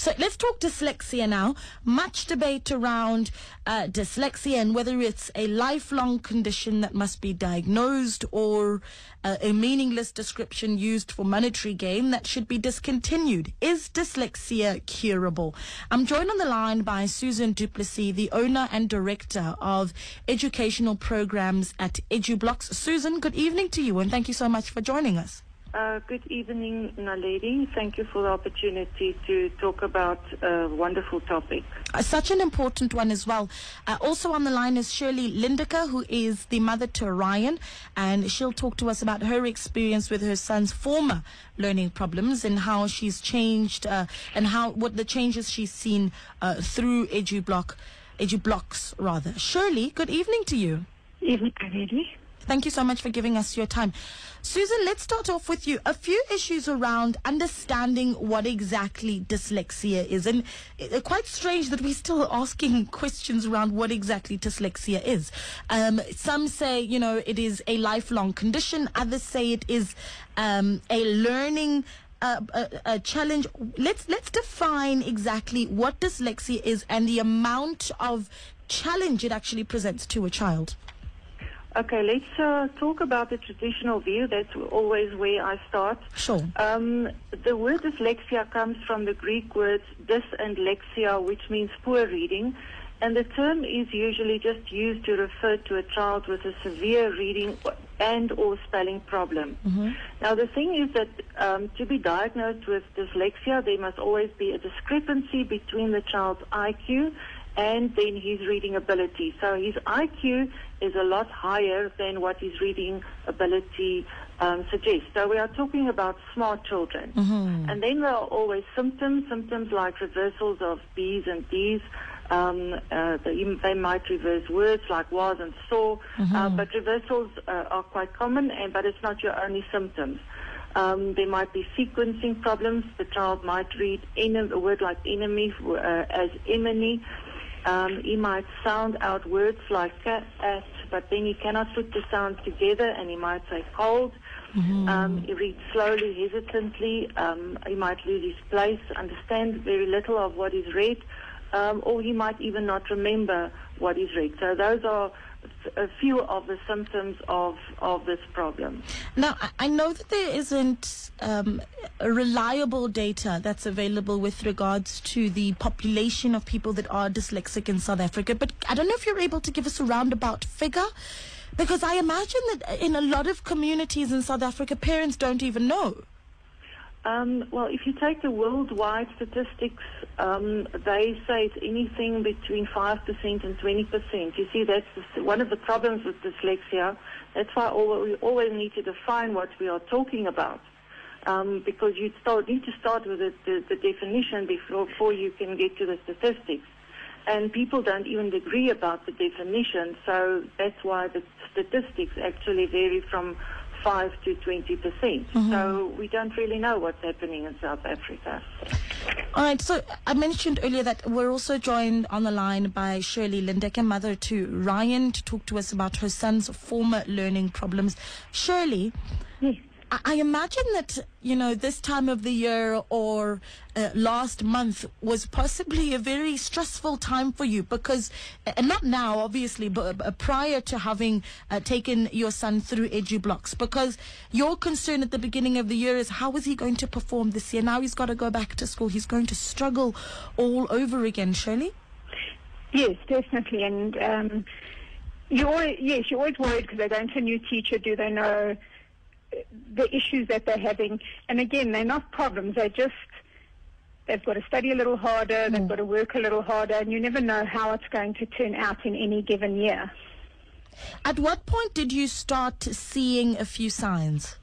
So let's talk dyslexia now. Much debate around dyslexia and whether it's a lifelong condition that must be diagnosed or a meaningless description used for monetary gain that should be discontinued. Is dyslexia curable? I'm joined on the line by Susan Du Plessis, the owner and director of educational programs at EduBlocks. Susan, good evening to you and thank you so much for joining us. Good evening, Naledi. Thank you for the opportunity to talk about a wonderful topic. Such an important one as well. Also on the line is Shirley Lindecker, who is the mother to Ryan, and she'll talk to us about her experience with her son's former learning problems and how she's changed and what the changes she's seen through EduBlocks rather. Shirley, good evening to you. Evening, Naledi. Thank you so much for giving us your time. Susan, let's start off with you. A few issues around understanding what exactly dyslexia is. And it's quite strange that we're still asking questions around what exactly dyslexia is. Some say, it is a lifelong condition. Others say it is a learning a challenge. Let's define exactly what dyslexia is and the amount of challenge it actually presents to a child. Okay, let's talk about the traditional view. That's always where I start. Sure. The word dyslexia comes from the Greek words dys and lexia, which means poor reading. And the term is usually just used to refer to a child with a severe reading and or spelling problem. Mm-hmm. Now, the thing is that to be diagnosed with dyslexia, there must always be a discrepancy between the child's IQ and then his reading ability. So his IQ is a lot higher than what his reading ability suggests. So we are talking about smart children. Mm-hmm. And then there are always symptoms like reversals of B's and D's. They might reverse words like was and saw, Mm-hmm. but reversals are quite common, but it's not your only symptoms. There might be sequencing problems. The child might read a word like enemy as emony. He might sound out words like cat, but then he cannot put the sounds together, and he might say cold. Mm-hmm. He reads slowly, hesitantly. He might lose his place, understand very little of what is read, or he might even not remember what is read. So those are a few of the symptoms of this problem. Now, I know that there isn't reliable data that's available with regards to the population of people that are dyslexic in South Africa, but I don't know if you're able to give us a roundabout figure, because I imagine that in a lot of communities in South Africa, parents don't even know. Well, if you take the worldwide statistics, they say it's anything between 5% and 20%. You see, that's one of the problems with dyslexia. That's why we always need to define what we are talking about, because you need to start with the definition before you can get to the statistics. And people don't even agree about the definition, so that's why the statistics actually vary from 5 to 20%. Mm-hmm. So we don't really know what's happening in South Africa. All right, so I mentioned earlier that we're also joined on the line by Shirley Lindecker, mother to Ryan, to talk to us about her son's former learning problems. Shirley, Yes. I imagine that, this time of the year or last month was possibly a very stressful time for you because, and not now, obviously, but prior to having taken your son through EduBlocks, because your concern at the beginning of the year is how is he going to perform this year? Now he's got to go back to school. He's going to struggle all over again, Shirley? Yes, definitely. And you're always worried because they don't have a new teacher. Do they know the issues that they're having? And again, they're not problems. They've got to study a little harder. They've got to work a little harder, and you never know how it's going to turn out in any given year. At what point did you start seeing a few signs?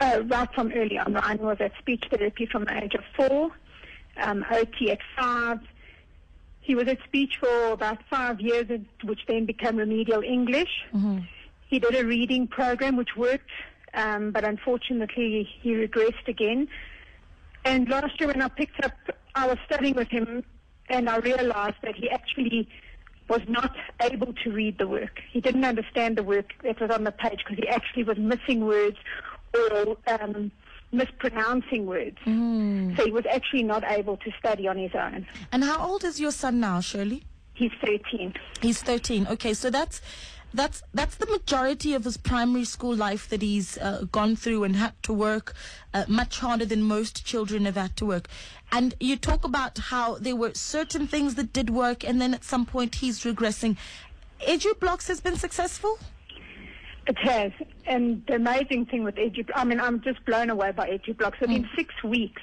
Right from early on. Ryan was at speech therapy from the age of 4, OT at 5. He was at speech for about 5 years, which then became remedial English. Mm-hmm. He did a reading program which worked, but unfortunately he regressed again. And last year when I was studying with him, and I realized that he actually was not able to read the work. He didn't understand the work that was on the page because he actually was missing words or mispronouncing words. So he was actually not able to study on his own. And how old is your son now, Shirley? He's 13. He's 13. Okay, so that's the majority of his primary school life that he's gone through and had to work much harder than most children have had to work. And you talk about how there were certain things that did work, and then at some point he's regressing. EduBlocks has been successful? It has. And the amazing thing with EduBlocks, I mean, I'm just blown away by EduBlocks. Within 6 weeks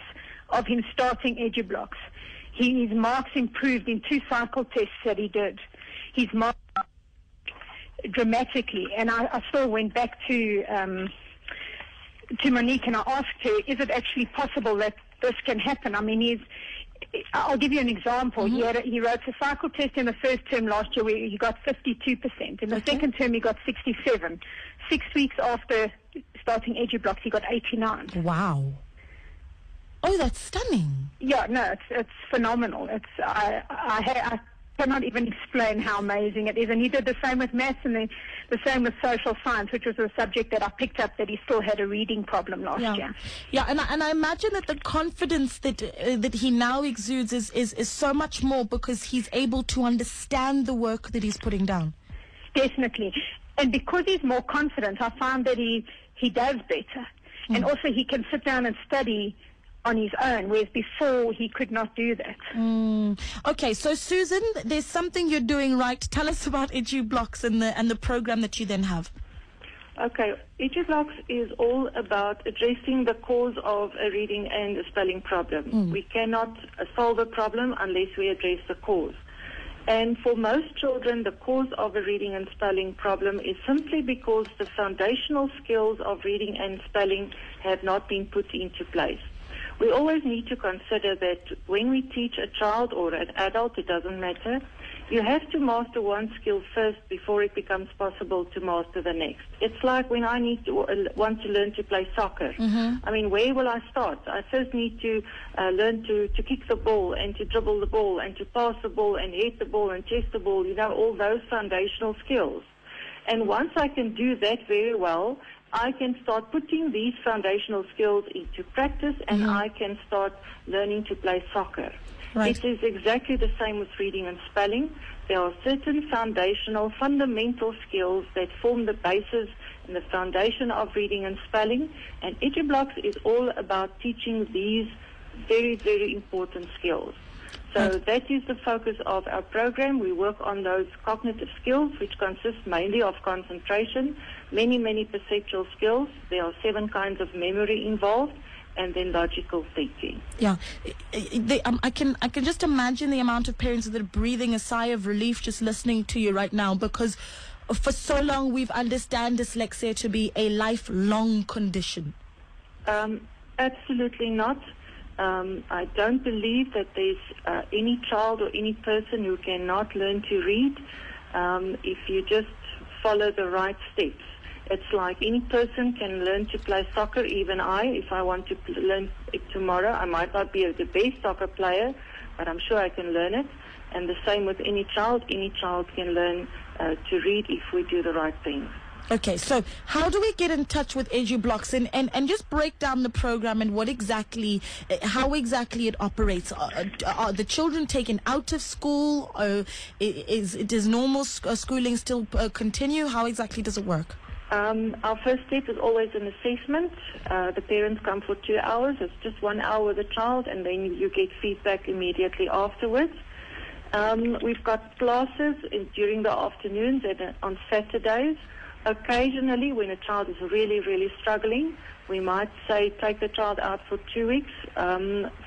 of him starting EduBlocks, his marks improved in 2 cycle tests that he did. His marks dramatically. And I still went back to Monique and I asked her, is it actually possible that this can happen? I mean, I'll give you an example. He wrote a cycle test in the first term last year where he got 52%. In the second term, he got 67. 6 weeks after starting EduBlocks, he got 89. Wow. Oh, that's stunning. Yeah, no, it's phenomenal. I cannot even explain how amazing it is. And he did the same with maths and the same with social science, which was a subject that I picked up that he still had a reading problem last year. Yeah, and I imagine that the confidence that he now exudes is so much more because he's able to understand the work that he's putting down. Definitely. And because he's more confident, I found that he does better. And also he can sit down and study on his own, whereas before he could not do that. Okay, so Susan, there's something you're doing right. Tell us about EduBlocks and the program that you then have. Okay, EduBlocks is all about addressing the cause of a reading and a spelling problem. We cannot solve a problem unless we address the cause. And for most children, the cause of a reading and spelling problem is simply because the foundational skills of reading and spelling have not been put into place. We always need to consider that when we teach a child or an adult, it doesn't matter, you have to master one skill first before it becomes possible to master the next. It's like when I want to learn to play soccer. I mean, where will I start? I first need to learn to kick the ball and to dribble the ball and to pass the ball and hit the ball and chase the ball, all those foundational skills. And once I can do that very well, I can start putting these foundational skills into practice and I can start learning to play soccer. Right. It is exactly the same with reading and spelling. There are certain foundational, fundamental skills that form the basis and the foundation of reading and spelling, and EduBlocks is all about teaching these very, very important skills. So that is the focus of our program. We work on those cognitive skills, which consist mainly of concentration, many, many perceptual skills. There are 7 kinds of memory involved, and then logical thinking. Yeah, I can just imagine the amount of parents that are breathing a sigh of relief just listening to you right now, because for so long we've understood dyslexia to be a lifelong condition. Absolutely not. I don't believe that there's any child or any person who cannot learn to read if you just follow the right steps. It's like any person can learn to play soccer, even I. If I want to learn it tomorrow, I might not be the best soccer player, but I'm sure I can learn it. And the same with any child. Any child can learn to read if we do the right things. Okay, so how do we get in touch with EduBlocks and just break down the program and how exactly it operates? Are the children taken out of school? Does normal schooling still continue? How exactly does it work? Our first step is always an assessment. The parents come for 2 hours. It's just 1 hour with the child, and then you get feedback immediately afterwards. We've got classes during the afternoons and on Saturdays. Occasionally, when a child is really, really struggling, we might say take the child out for 2 weeks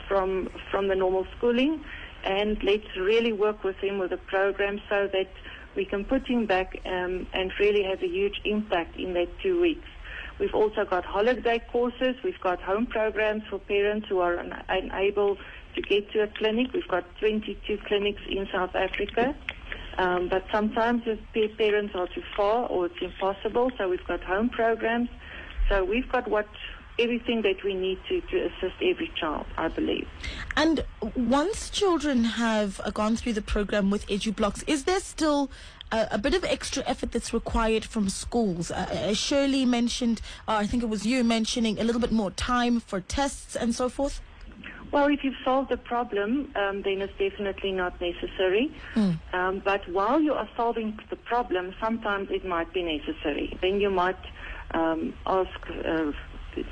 from the normal schooling, and let's really work with him with a program so that we can put him back and really have a huge impact in that 2 weeks. We've also got holiday courses. We've got home programs for parents who are unable to get to a clinic. We've got 22 clinics in South Africa. But sometimes if parents are too far or it's impossible, so we've got home programs. So we've got everything that we need to assist every child, I believe. And once children have gone through the program with EduBlocks, is there still a bit of extra effort that's required from schools. Shirley mentioned, I think it was you mentioning, a little bit more time for tests and so forth. Well, if you've solved the problem, then it's definitely not necessary. But while you are solving the problem, sometimes it might be necessary. Then you might ask,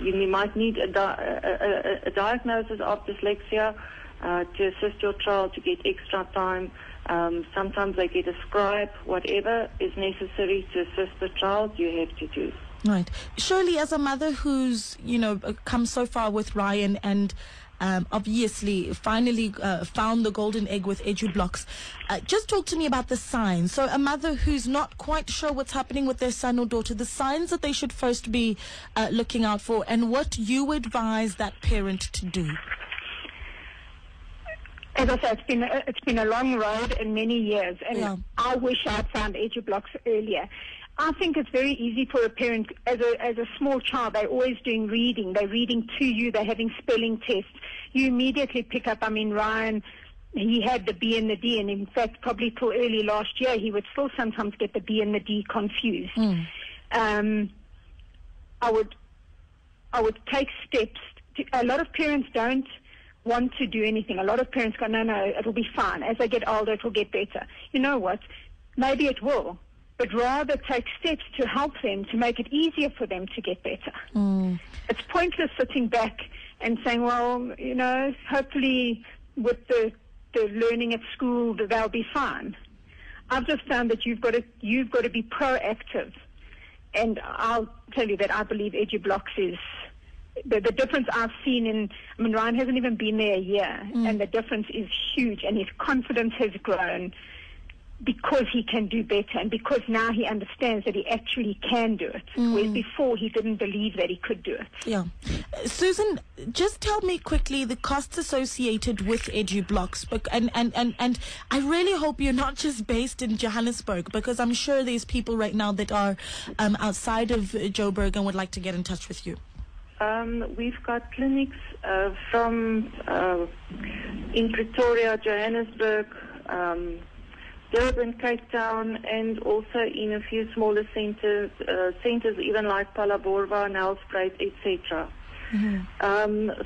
you might need a diagnosis of dyslexia to assist your child to get extra time. Sometimes they get a scribe. Whatever is necessary to assist the child, you have to do. Right. Shirley, as a mother who's, come so far with Ryan and obviously finally found the golden egg with EduBlocks, just talk to me about the signs. So a mother who's not quite sure what's happening with their son or daughter, the signs that they should first be looking out for, and what you advise that parent to do. As I said, it's been a long road and many years, and I wish I'd found EduBlocks earlier. I think it's very easy for a parent, as a small child, they're always doing reading. They're reading to you. They're having spelling tests. You immediately pick up. I mean, Ryan, he had the B and the D, and in fact, probably till early last year, he would still sometimes get the B and the D confused. I would take steps. A lot of parents don't want to do anything. A lot of parents go, no, it'll be fine. As they get older, it will get better. You know what? Maybe it will. But rather take steps to help them, to make it easier for them to get better. It's pointless sitting back and saying, well, hopefully with the learning at school, they'll be fine. I've just found that you've got to be proactive. And I'll tell you that I believe EduBlocks is the difference I've seen Ryan hasn't even been there a year, and the difference is huge, and his confidence has grown because he can do better, and because now he understands that he actually can do it, whereas before he didn't believe that he could do it. Yeah. Susan, just tell me quickly the costs associated with EduBlocks, and I really hope you're not just based in Johannesburg, because I'm sure there's people right now that are outside of Joburg and would like to get in touch with you. We've got clinics in Pretoria, Johannesburg, Durban, Cape Town, and also in a few smaller centers even like Phalaborwa, Nelspruit, etc.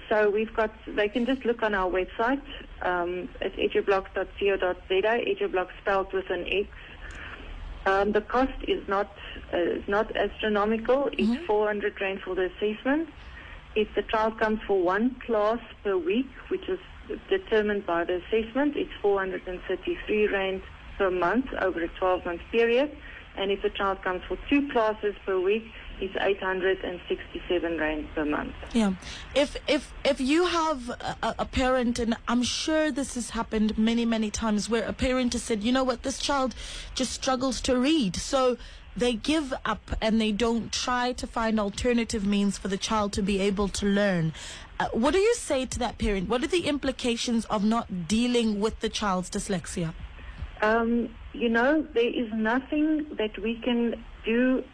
So they can just look on our website at edublocks.co.za, EduBlocks spelled with an X. The cost is not astronomical. It's 400 Rand for the assessment. If the child comes for one class per week, which is determined by the assessment, it's 433 Rand per month over a 12-month period. And if the child comes for two classes per week, it's 867 Rand per month. Yeah. If you have a parent, and I'm sure this has happened many, many times, where a parent has said, you know what, this child just struggles to read, so they give up and they don't try to find alternative means for the child to be able to learn. What do you say to that parent? What are the implications of not dealing with the child's dyslexia? There is nothing that we can do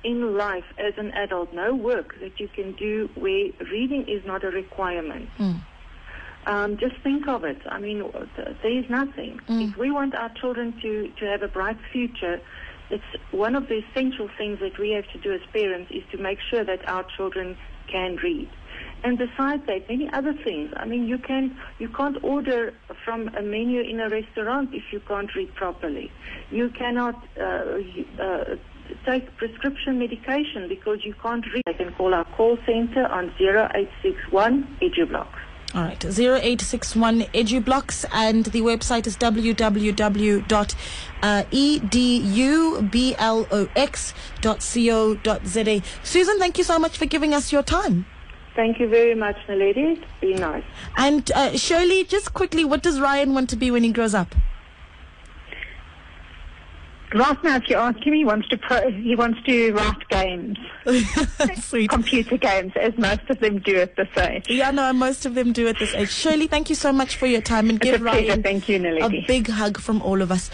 in life as an adult, no work that you can do where reading is not a requirement. Just think of it. I mean, there is nothing. If we want our children to have a bright future, it's one of the essential things that we have to do as parents is to make sure that our children can read. And besides that, many other things. I mean, you can't order from a menu in a restaurant if you can't read properly. You cannot take prescription medication because you can't read. They can call our call center on 0861 EduBlocks. All right, 0861 EduBlocks, and the website is www.edublox.co.za. Susan, thank you so much for giving us your time. Thank you very much, Naledi. It's been nice. And Shirley, just quickly, what does Ryan want to be when he grows up? Right now, if you ask him, he wants to write games. Sweet. Computer games, as most of them do at this age. Yeah, no, most of them do at this age. Shirley, thank you so much for your time, and give Ryan Thank you, Naledi. a big hug from all of us.